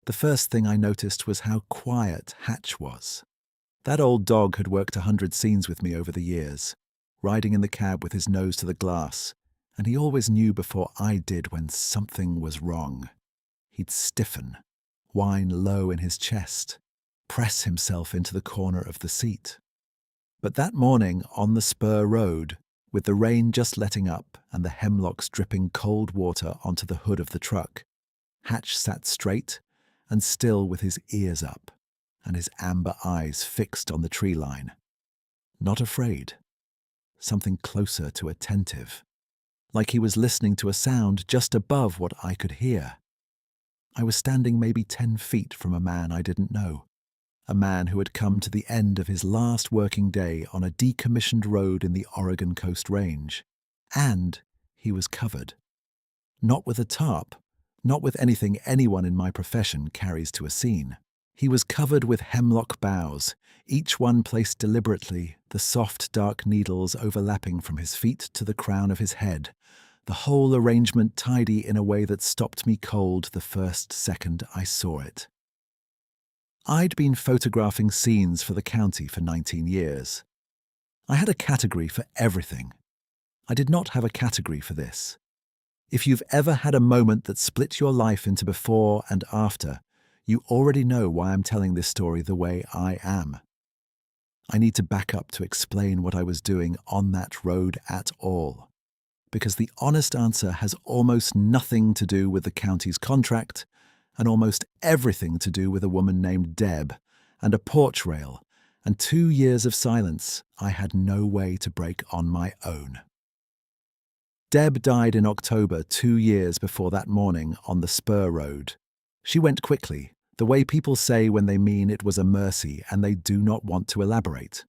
The first thing I noticed was how quiet Hatch was. That old dog had worked 100 scenes with me over the years, riding in the cab with his nose to the glass, and he always knew before I did when something was wrong. He'd stiffen, whine low in his chest, press himself into the corner of the seat. But that morning on the spur road, with the rain just letting up and the hemlocks dripping cold water onto the hood of the truck, Hatch sat straight and still with his ears up and his amber eyes fixed on the tree line. Not afraid. Something closer to attentive, like he was listening to a sound just above what I could hear. I was standing maybe 10 feet from a man I didn't know, a man who had come to the end of his last working day on a decommissioned road in the Oregon Coast Range. And he was covered. Not with a tarp, not with anything anyone in my profession carries to a scene. He was covered with hemlock boughs, each one placed deliberately, the soft, dark needles overlapping from his feet to the crown of his head, the whole arrangement tidy in a way that stopped me cold the first second I saw it. I'd been photographing scenes for the county for 19 years. I had a category for everything. I did not have a category for this. If you've ever had a moment that split your life into before and after, you already know why I'm telling this story the way I am. I need to back up to explain what I was doing on that road at all, because the honest answer has almost nothing to do with the county's contract and almost everything to do with a woman named Deb and a porch rail and 2 years of silence I had no way to break on my own. Deb died in October 2 years before that morning on the spur road. She went quickly, the way people say when they mean it was a mercy and they do not want to elaborate.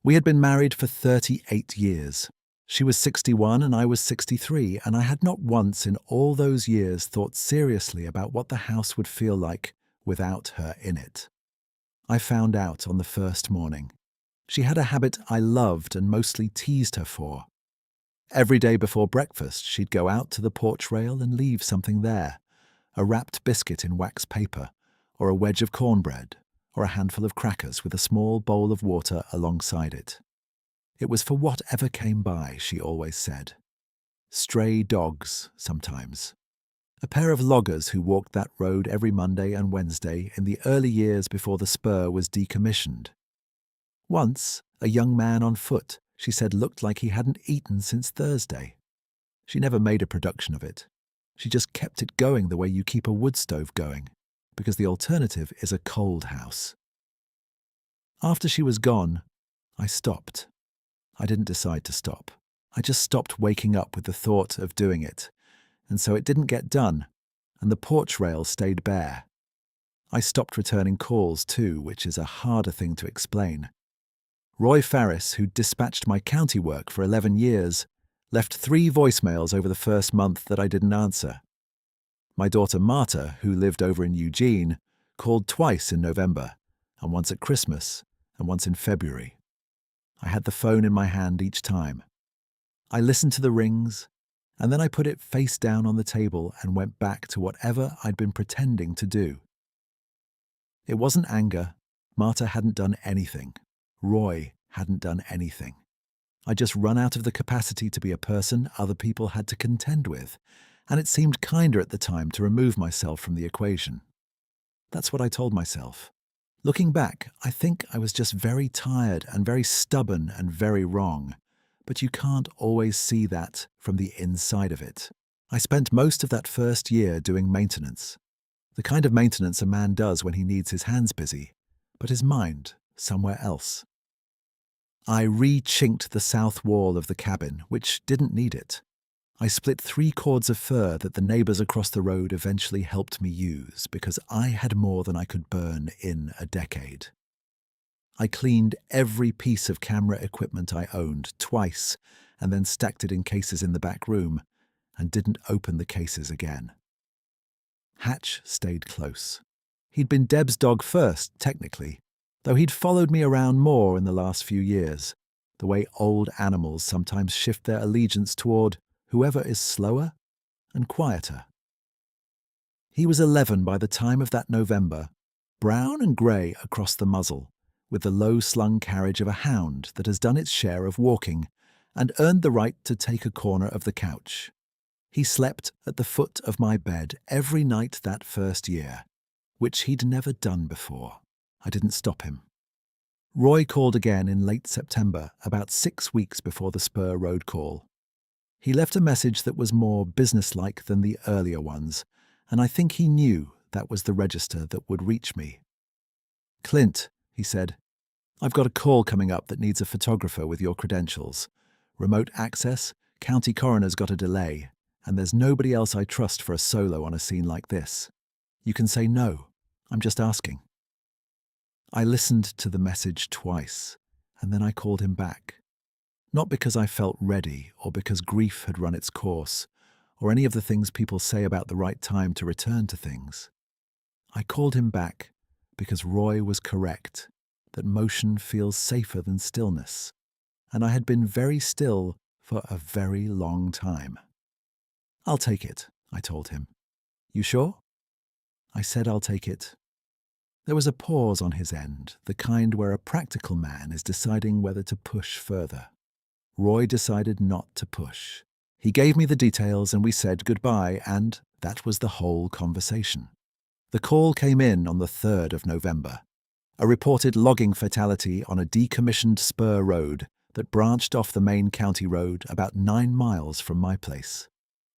We had been married for 38 years. She was 61 and I was 63, and I had not once in all those years thought seriously about what the house would feel like without her in it. I found out on the first morning. She had a habit I loved and mostly teased her for. Every day before breakfast, she'd go out to the porch rail and leave something there, a wrapped biscuit in wax paper, or a wedge of cornbread, or a handful of crackers with a small bowl of water alongside it. It was for whatever came by, she always said. Stray dogs, sometimes. A pair of loggers who walked that road every Monday and Wednesday in the early years before the spur was decommissioned. Once, a young man on foot, she said looked like he hadn't eaten since Thursday. She never made a production of it. She just kept it going the way you keep a wood stove going, because the alternative is a cold house. After she was gone, I stopped. I didn't decide to stop. I just stopped waking up with the thought of doing it, and so it didn't get done, and the porch rail stayed bare. I stopped returning calls too, which is a harder thing to explain. Roy Farris, who dispatched my county work for 11 years, left 3 voicemails over the first month that I didn't answer. My daughter Marta, who lived over in Eugene, called twice in November, and once at Christmas, and once in February. I had the phone in my hand each time. I listened to the rings, and then I put it face down on the table and went back to whatever I'd been pretending to do. It wasn't anger. Marta hadn't done anything. Roy hadn't done anything. I'd just run out of the capacity to be a person other people had to contend with, and it seemed kinder at the time to remove myself from the equation. That's what I told myself. Looking back, I think I was just very tired and very stubborn and very wrong, but you can't always see that from the inside of it. I spent most of that first year doing maintenance, the kind of maintenance a man does when he needs his hands busy, but his mind somewhere else. I re-chinked the south wall of the cabin, which didn't need it. I split 3 cords of fir that the neighbours across the road eventually helped me use because I had more than I could burn in a decade. I cleaned every piece of camera equipment I owned twice and then stacked it in cases in the back room and didn't open the cases again. Hatch stayed close. He'd been Deb's dog first, technically, though he'd followed me around more in the last few years, the way old animals sometimes shift their allegiance toward whoever is slower and quieter. He was 11 by the time of that November, brown and grey across the muzzle, with the low-slung carriage of a hound that has done its share of walking and earned the right to take a corner of the couch. He slept at the foot of my bed every night that first year, which he'd never done before. I didn't stop him. Roy called again in late September, about 6 weeks before the Spur Road call. He left a message that was more businesslike than the earlier ones, and I think he knew that was the register that would reach me. "Clint," he said, "I've got a call coming up that needs a photographer with your credentials. Remote access, county coroner's got a delay, and there's nobody else I trust for a solo on a scene like this. You can say no. I'm just asking." I listened to the message twice, and then I called him back. Not because I felt ready or because grief had run its course, or any of the things people say about the right time to return to things. I called him back because Roy was correct, that motion feels safer than stillness, and I had been very still for a very long time. "I'll take it," I told him. "You sure?" I said I'll take it. There was a pause on his end, the kind where a practical man is deciding whether to push further. Roy decided not to push. He gave me the details and we said goodbye, and that was the whole conversation. The call came in on the 3rd of November. A reported logging fatality on a decommissioned spur road that branched off the main county road about 9 miles from my place.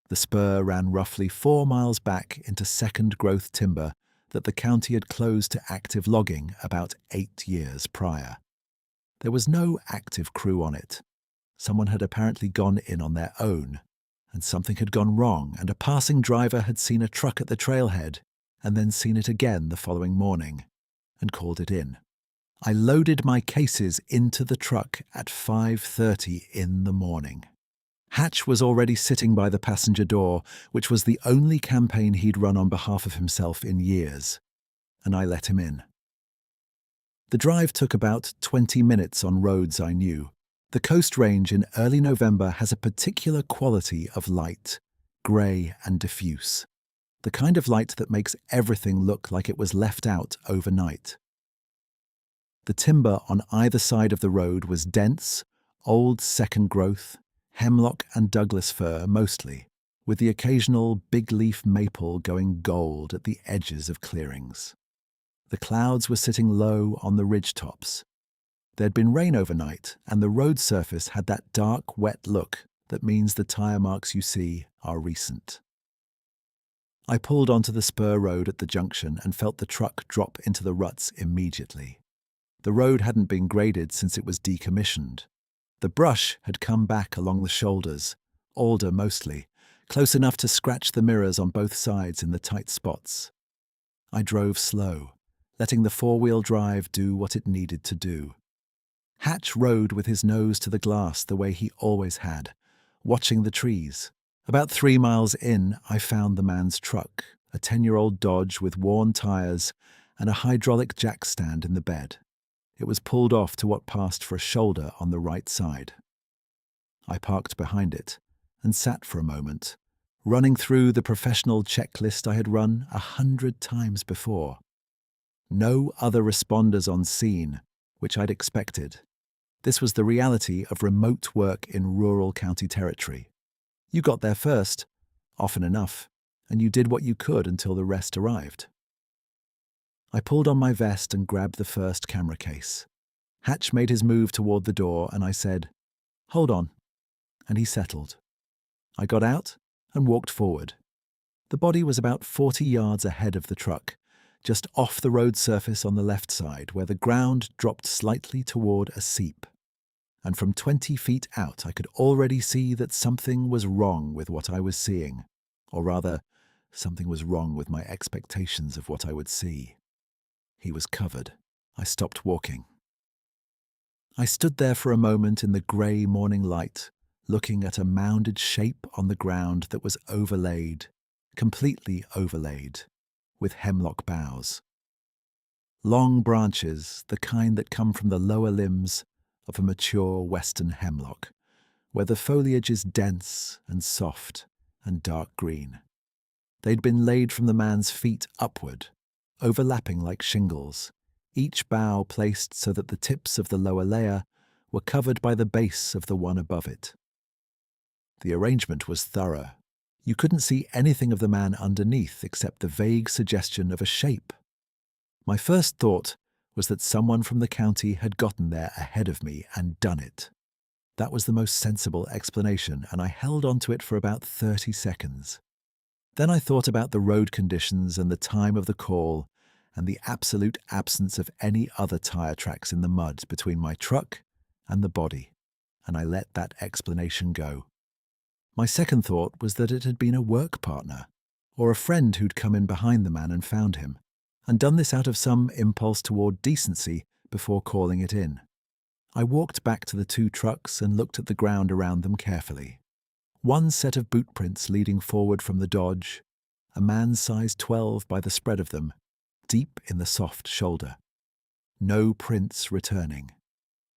The spur ran roughly 4 miles back into second-growth timber that the county had closed to active logging about 8 years prior. There was no active crew on it. Someone had apparently gone in on their own, and something had gone wrong, and a passing driver had seen a truck at the trailhead and then seen it again the following morning and called it in. I loaded my cases into the truck at 5:30 in the morning. Hatch was already sitting by the passenger door, which was the only campaign he'd run on behalf of himself in years, and I let him in. The drive took about 20 minutes on roads I knew. The Coast Range in early November has a particular quality of light, grey and diffuse, the kind of light that makes everything look like it was left out overnight. The timber on either side of the road was dense, old second growth, hemlock and Douglas fir mostly, with the occasional big-leaf maple going gold at the edges of clearings. The clouds were sitting low on the ridge tops. There'd been rain overnight, and the road surface had that dark, wet look that means the tyre marks you see are recent. I pulled onto the spur road at the junction and felt the truck drop into the ruts immediately. The road hadn't been graded since it was decommissioned. The brush had come back along the shoulders, alder mostly, close enough to scratch the mirrors on both sides in the tight spots. I drove slow, letting the four-wheel drive do what it needed to do. Hatch rode with his nose to the glass the way he always had, watching the trees. About 3 miles in, I found the man's truck, a 10-year-old Dodge with worn tyres and a hydraulic jack stand in the bed. It was pulled off to what passed for a shoulder on the right side. I parked behind it and sat for a moment, running through the professional checklist I had run 100 times before. No other responders on scene, which I'd expected. This was the reality of remote work in rural county territory. You got there first, often enough, and you did what you could until the rest arrived. I pulled on my vest and grabbed the first camera case. Hatch made his move toward the door and I said, "Hold on," and he settled. I got out and walked forward. The body was about 40 yards ahead of the truck, just off the road surface on the left side where the ground dropped slightly toward a seep. And from 20 feet out I could already see that something was wrong with what I was seeing, or rather, something was wrong with my expectations of what I would see. He was covered. I stopped walking. I stood there for a moment in the grey morning light, looking at a mounded shape on the ground that was overlaid, completely overlaid, with hemlock boughs. Long branches, the kind that come from the lower limbs of a mature western hemlock, where the foliage is dense and soft and dark green. They'd been laid from the man's feet upward, overlapping like shingles, each bough placed so that the tips of the lower layer were covered by the base of the one above it. The arrangement was thorough. You couldn't see anything of the man underneath except the vague suggestion of a shape. My first thought was that someone from the county had gotten there ahead of me and done it. That was the most sensible explanation, and I held on to it for about 30 seconds. Then I thought about the road conditions and the time of the call and the absolute absence of any other tire tracks in the mud between my truck and the body, and I let that explanation go. My second thought was that it had been a work partner or a friend who'd come in behind the man and found him, and done this out of some impulse toward decency before calling it in. I walked back to the two trucks and looked at the ground around them carefully. One set of boot prints leading forward from the Dodge, a man's size 12 by the spread of them, deep in the soft shoulder. No prints returning.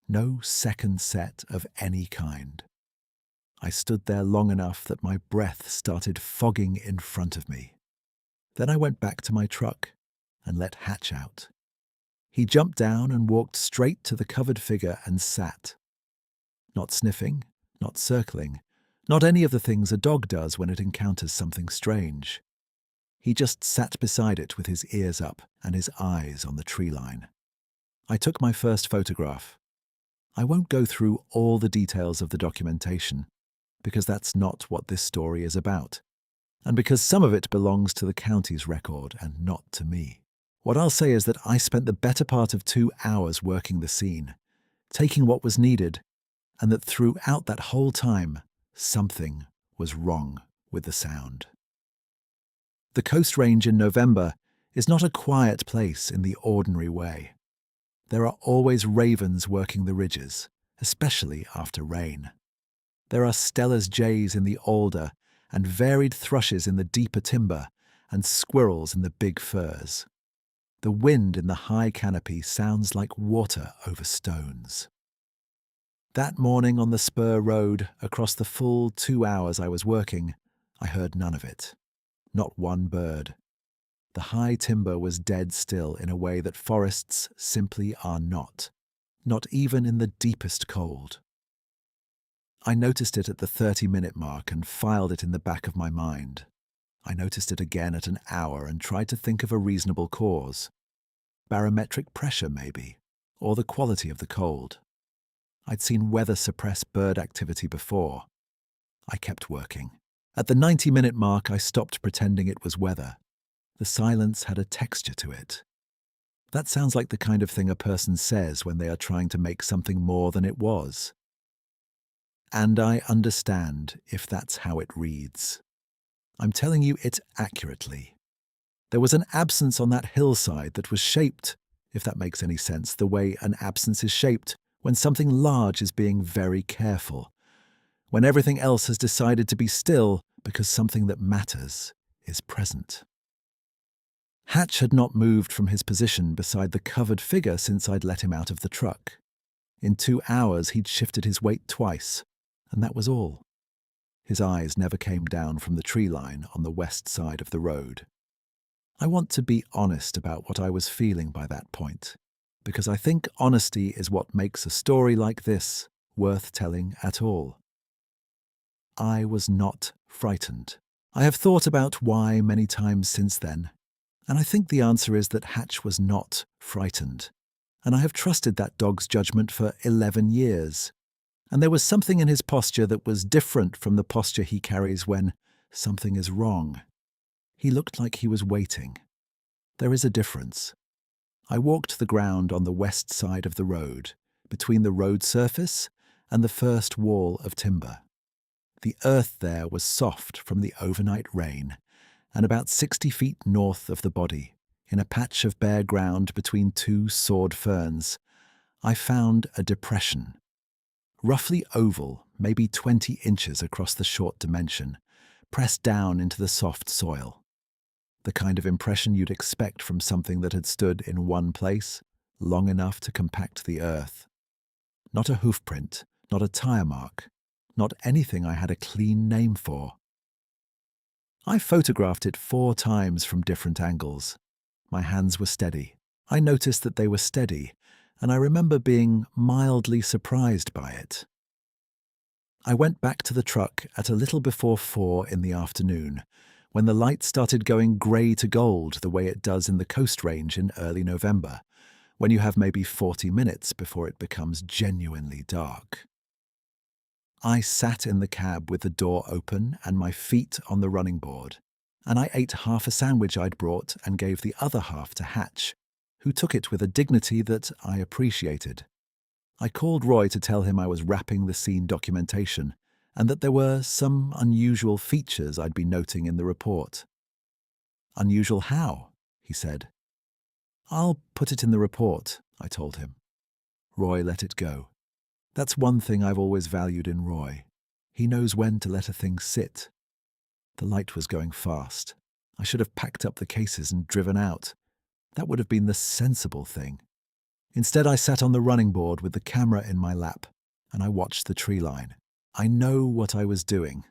No second set of any kind. I stood there long enough that my breath started fogging in front of me. Then I went back to my truck and let Hatch out. He jumped down and walked straight to the covered figure and sat. Not sniffing, not circling, not any of the things a dog does when it encounters something strange. He just sat beside it with his ears up and his eyes on the tree line. I took my first photograph. I won't go through all the details of the documentation, because that's not what this story is about, and because some of it belongs to the county's record and not to me. What I'll say is that I spent the better part of 2 hours working the scene, taking what was needed, and that throughout that whole time, something was wrong with the sound. The Coast Range in November is not a quiet place in the ordinary way. There are always ravens working the ridges, especially after rain. There are Steller's jays in the alder and varied thrushes in the deeper timber and squirrels in the big firs. The wind in the high canopy sounds like water over stones. That morning on the spur road, across the full 2 hours I was working, I heard none of it. Not one bird. The high timber was dead still in a way that forests simply are not even in the deepest cold. I noticed it at the 30-minute mark and filed it in the back of my mind. I noticed it again at an hour and tried to think of a reasonable cause. Barometric pressure, maybe, or the quality of the cold. I'd seen weather suppress bird activity before. I kept working. At the 90-minute mark, I stopped pretending it was weather. The silence had a texture to it. That sounds like the kind of thing a person says when they are trying to make something more than it was. And I understand if that's how it reads. I'm telling you it accurately. There was an absence on that hillside that was shaped, if that makes any sense, the way an absence is shaped when something large is being very careful, when everything else has decided to be still because something that matters is present. Hatch had not moved from his position beside the covered figure since I'd let him out of the truck. In 2 hours he'd shifted his weight twice, and that was all. His eyes never came down from the tree line on the west side of the road. I want to be honest about what I was feeling by that point, because I think honesty is what makes a story like this worth telling at all. I was not frightened. I have thought about why many times since then, and I think the answer is that Hatch was not frightened, and I have trusted that dog's judgment for 11 years. And there was something in his posture that was different from the posture he carries when something is wrong. He looked like he was waiting. There is a difference. I walked the ground on the west side of the road, between the road surface and the first wall of timber. The earth there was soft from the overnight rain, and about 60 feet north of the body, in a patch of bare ground between 2 sword ferns, I found a depression. Roughly oval, maybe 20 inches across the short dimension, pressed down into the soft soil. The kind of impression you'd expect from something that had stood in one place, long enough to compact the earth. Not a hoof print, not a tire mark, not anything I had a clean name for. I photographed it 4 times from different angles. My hands were steady. I noticed that they were steady, and I remember being mildly surprised by it. I went back to the truck at a little before 4 in the afternoon, when the light started going grey to gold the way it does in the Coast Range in early November, when you have maybe 40 minutes before it becomes genuinely dark. I sat in the cab with the door open and my feet on the running board, and I ate half a sandwich I'd brought and gave the other half to Hatch, who took it with a dignity that I appreciated. I called Roy to tell him I was wrapping the scene documentation and that there were some unusual features I'd be noting in the report. "Unusual how?" he said. "I'll put it in the report," I told him. Roy let it go. That's one thing I've always valued in Roy. He knows when to let a thing sit. The light was going fast. I should have packed up the cases and driven out. That would have been the sensible thing. Instead, I sat on the running board with the camera in my lap, and I watched the tree line. I know what I was doing.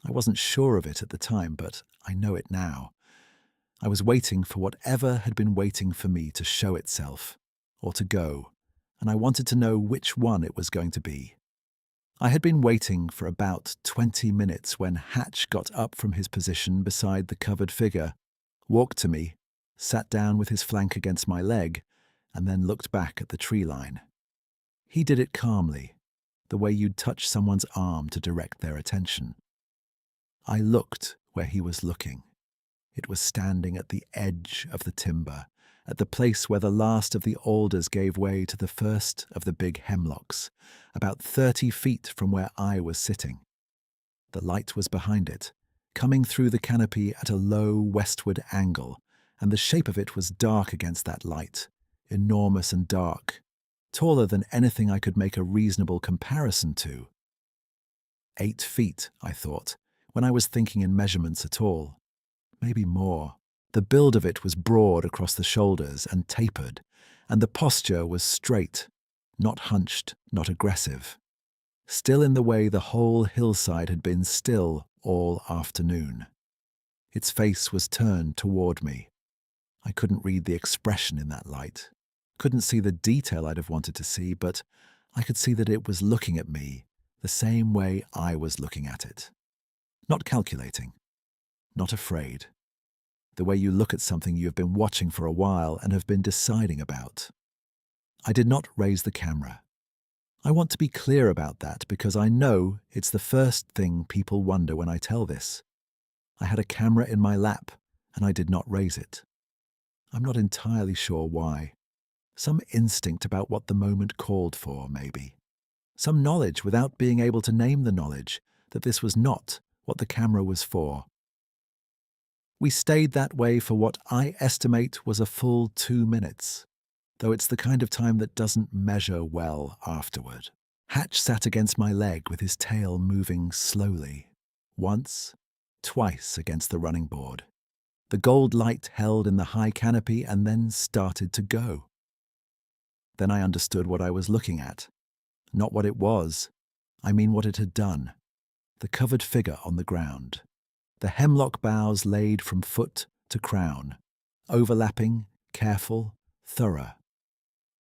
I wasn't sure of it at the time, but I know it now. I was waiting for whatever had been waiting for me to show itself, or to go, and I wanted to know which one it was going to be. I had been waiting for about 20 minutes when Hatch got up from his position beside the covered figure, walked to me, sat down with his flank against my leg, and then looked back at the tree line. He did it calmly, the way you'd touch someone's arm to direct their attention. I looked where he was looking. It was standing at the edge of the timber, at the place where the last of the alders gave way to the first of the big hemlocks, about 30 feet from where I was sitting. The light was behind it, coming through the canopy at a low westward angle, and the shape of it was dark against that light, enormous and dark, taller than anything I could make a reasonable comparison to. 8 feet, I thought, when I was thinking in measurements at all. Maybe more. The build of it was broad across the shoulders and tapered, and the posture was straight, not hunched, not aggressive. Still in the way the whole hillside had been still all afternoon. Its face was turned toward me. I couldn't read the expression in that light, couldn't see the detail I'd have wanted to see, but I could see that it was looking at me the same way I was looking at it. Not calculating, not afraid. The way you look at something you have been watching for a while and have been deciding about. I did not raise the camera. I want to be clear about that because I know it's the first thing people wonder when I tell this. I had a camera in my lap and I did not raise it. I'm not entirely sure why. Some instinct about what the moment called for, maybe. Some knowledge without being able to name the knowledge that this was not what the camera was for. We stayed that way for what I estimate was a full 2 minutes, though it's the kind of time that doesn't measure well afterward. Hatch sat against my leg with his tail moving slowly, once, twice against the running board. The gold light held in the high canopy and then started to go. Then I understood what I was looking at. Not what it was, I mean what it had done. The covered figure on the ground. The hemlock boughs laid from foot to crown, overlapping, careful, thorough.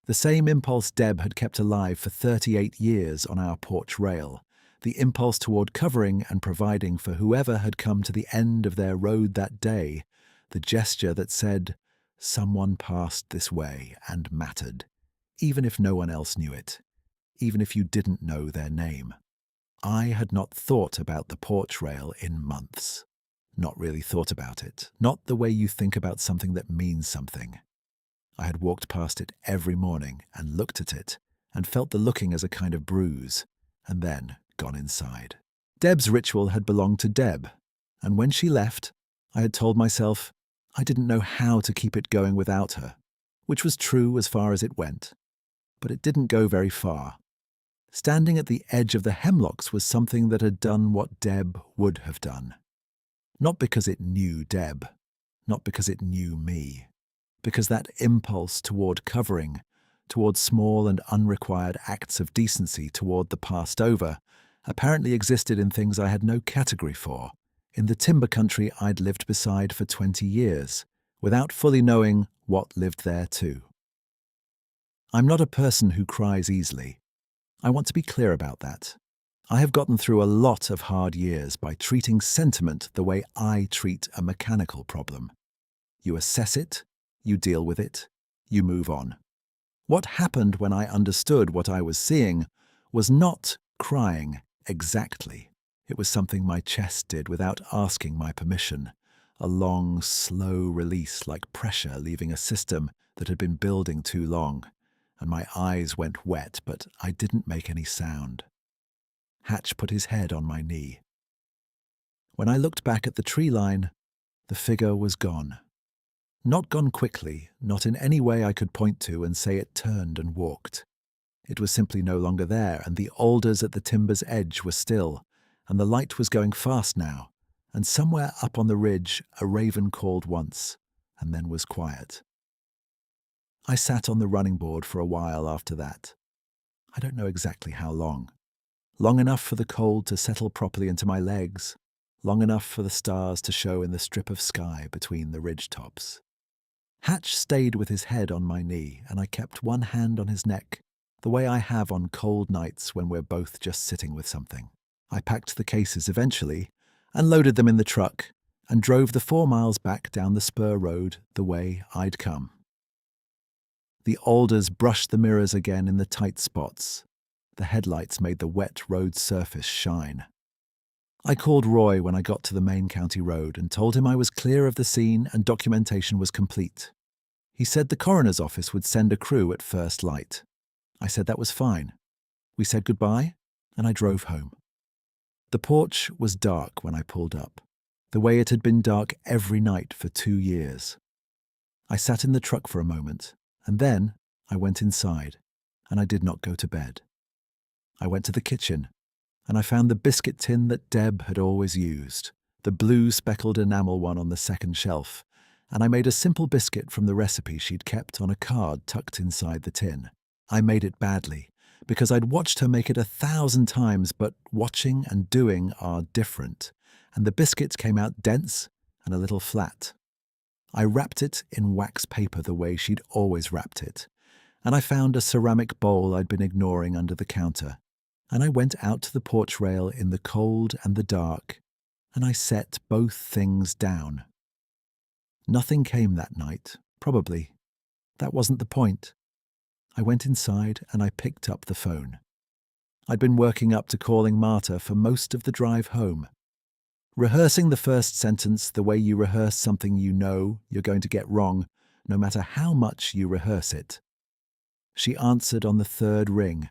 The same impulse Deb had kept alive for 38 years on our porch rail, the impulse toward covering and providing for whoever had come to the end of their road that day, the gesture that said, someone passed this way and mattered, even if no one else knew it, even if you didn't know their name. I had not thought about the porch rail in months. Not really thought about it, not the way you think about something that means something. I had walked past it every morning and looked at it and felt the looking as a kind of bruise, and then gone inside. Deb's ritual had belonged to Deb, and when she left, I had told myself I didn't know how to keep it going without her, which was true as far as it went. But it didn't go very far. Standing at the edge of the hemlocks was something that had done what Deb would have done. Not because it knew Deb, not because it knew me, because that impulse toward covering, toward small and unrequired acts of decency toward the passed over, apparently existed in things I had no category for, in the timber country I'd lived beside for 20 years, without fully knowing what lived there too. I'm not a person who cries easily. I want to be clear about that. I have gotten through a lot of hard years by treating sentiment the way I treat a mechanical problem. You assess it, you deal with it, you move on. What happened when I understood what I was seeing was not crying exactly. It was something my chest did without asking my permission. A long, slow release like pressure leaving a system that had been building too long. And my eyes went wet, but I didn't make any sound. Hatch put his head on my knee. When I looked back at the tree line, the figure was gone. Not gone quickly, not in any way I could point to and say it turned and walked. It was simply no longer there, and the alders at the timber's edge were still, and the light was going fast now, and somewhere up on the ridge a raven called once, and then was quiet. I sat on the running board for a while after that. I don't know exactly how long. Long enough for the cold to settle properly into my legs, long enough for the stars to show in the strip of sky between the ridge tops. Hatch stayed with his head on my knee, and I kept one hand on his neck, the way I have on cold nights when we're both just sitting with something. I packed the cases eventually, and loaded them in the truck, and drove the 4 miles back down the spur road the way I'd come. The alders brushed the mirrors again in the tight spots. The headlights made the wet road surface shine. I called Roy when I got to the main county road and told him I was clear of the scene and documentation was complete. He said the coroner's office would send a crew at first light. I said that was fine. We said goodbye, and I drove home. The porch was dark when I pulled up, the way it had been dark every night for 2 years. I sat in the truck for a moment, and then I went inside, and I did not go to bed. I went to the kitchen, and I found the biscuit tin that Deb had always used, the blue speckled enamel one on the second shelf, and I made a simple biscuit from the recipe she'd kept on a card tucked inside the tin. I made it badly, because I'd watched her make it 1,000 times, but watching and doing are different, and the biscuit came out dense and a little flat. I wrapped it in wax paper the way she'd always wrapped it, and I found a ceramic bowl I'd been ignoring under the counter, and I went out to the porch rail in the cold and the dark, and I set both things down. Nothing came that night, probably. That wasn't the point. I went inside and I picked up the phone. I'd been working up to calling Marta for most of the drive home. Rehearsing the first sentence the way you rehearse something you know you're going to get wrong, no matter how much you rehearse it. She answered on the 3rd ring,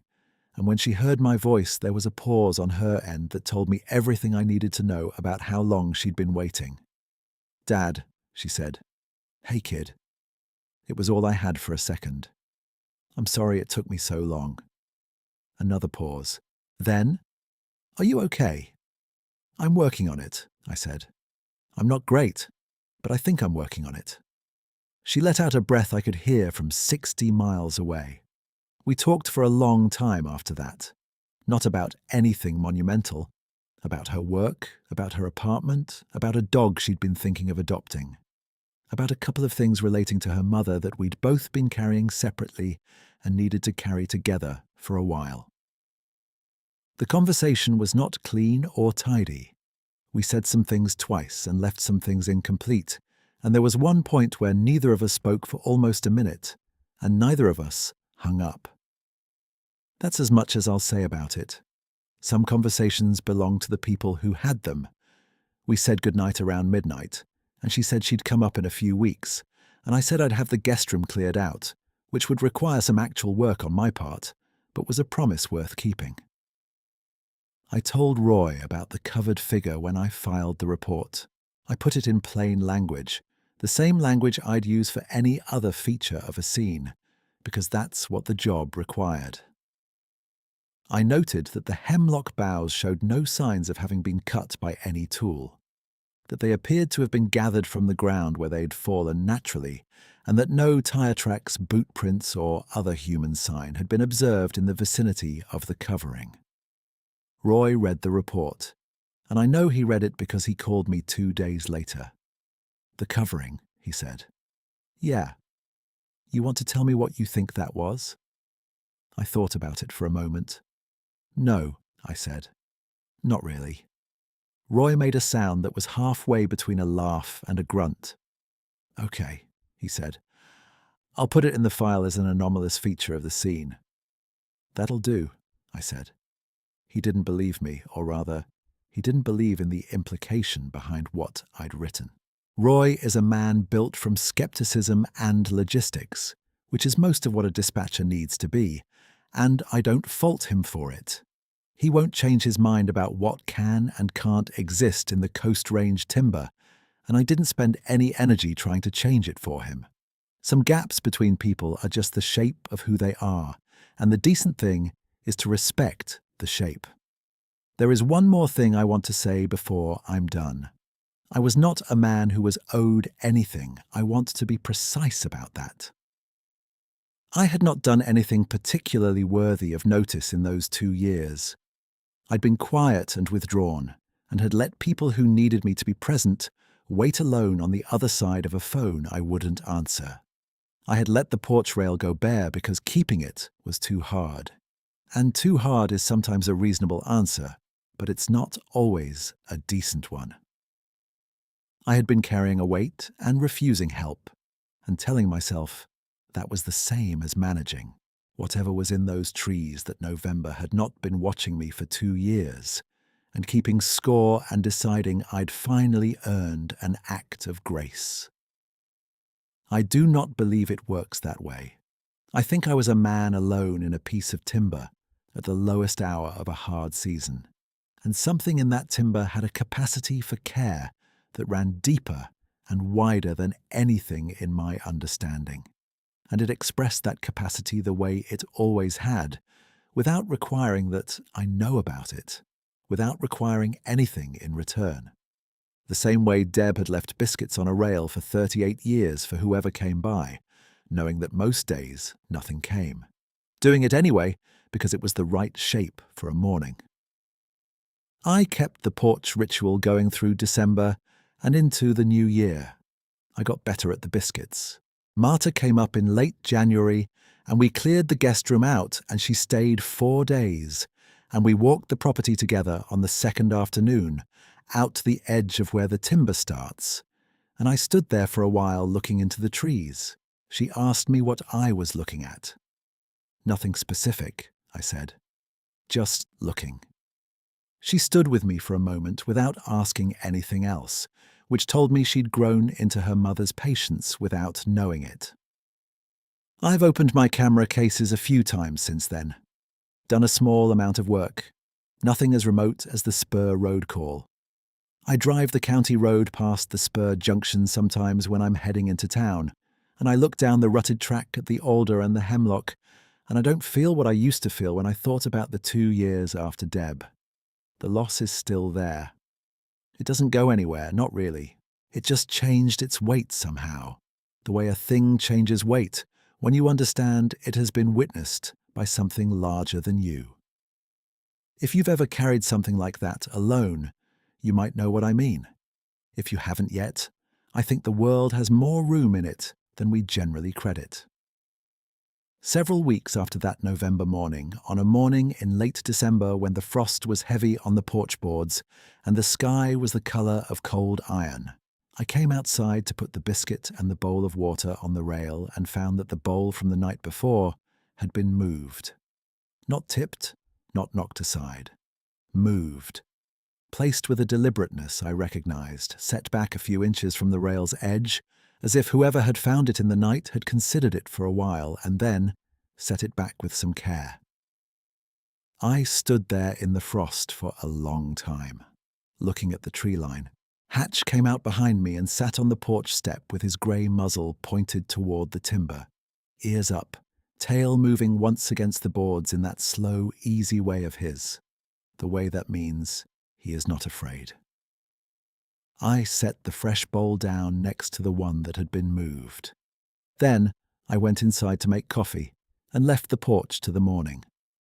and when she heard my voice, there was a pause on her end that told me everything I needed to know about how long she'd been waiting. "Dad," she said. "Hey, kid." It was all I had for a second. "I'm sorry it took me so long." Another pause. Then, "Are you okay?" "I'm working on it," I said. "I'm not great, but I think I'm working on it." She let out a breath I could hear from 60 miles away. We talked for a long time after that. Not about anything monumental. About her work, about her apartment, about a dog she'd been thinking of adopting. About a couple of things relating to her mother that we'd both been carrying separately and needed to carry together for a while. The conversation was not clean or tidy. We said some things twice and left some things incomplete, and there was one point where neither of us spoke for almost a minute, and neither of us hung up. That's as much as I'll say about it. Some conversations belong to the people who had them. We said goodnight around midnight, and she said she'd come up in a few weeks, and I said I'd have the guest room cleared out, which would require some actual work on my part, but was a promise worth keeping. I told Roy about the covered figure when I filed the report. I put it in plain language, the same language I'd use for any other feature of a scene, because that's what the job required. I noted that the hemlock boughs showed no signs of having been cut by any tool, that they appeared to have been gathered from the ground where they'd fallen naturally, and that no tire tracks, boot prints, or other human sign had been observed in the vicinity of the covering. Roy read the report, and I know he read it because he called me 2 days later. "The covering," he said. "Yeah. You want to tell me what you think that was?" I thought about it for a moment. "No," I said. "Not really." Roy made a sound that was halfway between a laugh and a grunt. "Okay," he said. "I'll put it in the file as an anomalous feature of the scene." "That'll do," I said. He didn't believe me, or rather, he didn't believe in the implication behind what I'd written. Roy is a man built from skepticism and logistics, which is most of what a dispatcher needs to be, and I don't fault him for it. He won't change his mind about what can and can't exist in the Coast Range timber, and I didn't spend any energy trying to change it for him. Some gaps between people are just the shape of who they are, and the decent thing is to respect the shape. There is one more thing I want to say before I'm done. I was not a man who was owed anything. I want to be precise about that. I had not done anything particularly worthy of notice in those 2 years. I'd been quiet and withdrawn, and had let people who needed me to be present wait alone on the other side of a phone I wouldn't answer. I had let the porch rail go bare because keeping it was too hard. And too hard is sometimes a reasonable answer, but it's not always a decent one. I had been carrying a weight and refusing help, and telling myself that was the same as managing whatever was in those trees that November had not been watching me for 2 years, and keeping score and deciding I'd finally earned an act of grace. I do not believe it works that way. I think I was a man alone in a piece of timber at the lowest hour of a hard season, and something in that timber had a capacity for care that ran deeper and wider than anything in my understanding. And it expressed that capacity the way it always had, without requiring that I know about it, without requiring anything in return. The same way Deb had left biscuits on a rail for 38 years for whoever came by, knowing that most days nothing came. Doing it anyway because it was the right shape for a morning. I kept the porch ritual going through December and into the new year. I got better at the biscuits. Marta came up in late January, and we cleared the guest room out, and she stayed 4 days, and we walked the property together on the second afternoon, out to the edge of where the timber starts, and I stood there for a while looking into the trees. She asked me what I was looking at. "Nothing specific," I said. "Just looking." She stood with me for a moment without asking anything else, which told me she'd grown into her mother's patience without knowing it. I've opened my camera cases a few times since then. Done a small amount of work. Nothing as remote as the Spur road call. I drive the county road past the Spur junction sometimes when I'm heading into town, and I look down the rutted track at the alder and the hemlock, and I don't feel what I used to feel when I thought about the 2 years after Deb. The loss is still there. It doesn't go anywhere, not really. It just changed its weight somehow, the way a thing changes weight when you understand it has been witnessed by something larger than you. If you've ever carried something like that alone, you might know what I mean. If you haven't yet, I think the world has more room in it than we generally credit. Several weeks after that November morning, on a morning in late December when the frost was heavy on the porch boards and the sky was the colour of cold iron, I came outside to put the biscuit and the bowl of water on the rail and found that the bowl from the night before had been moved. Not tipped, not knocked aside. Moved. Placed with a deliberateness I recognised, set back a few inches from the rail's edge, as if whoever had found it in the night had considered it for a while and then set it back with some care. I stood there in the frost for a long time, looking at the tree line. Hatch came out behind me and sat on the porch step with his grey muzzle pointed toward the timber, ears up, tail moving once against the boards in that slow, easy way of his, the way that means he is not afraid. I set the fresh bowl down next to the one that had been moved. Then I went inside to make coffee and left the porch to the morning.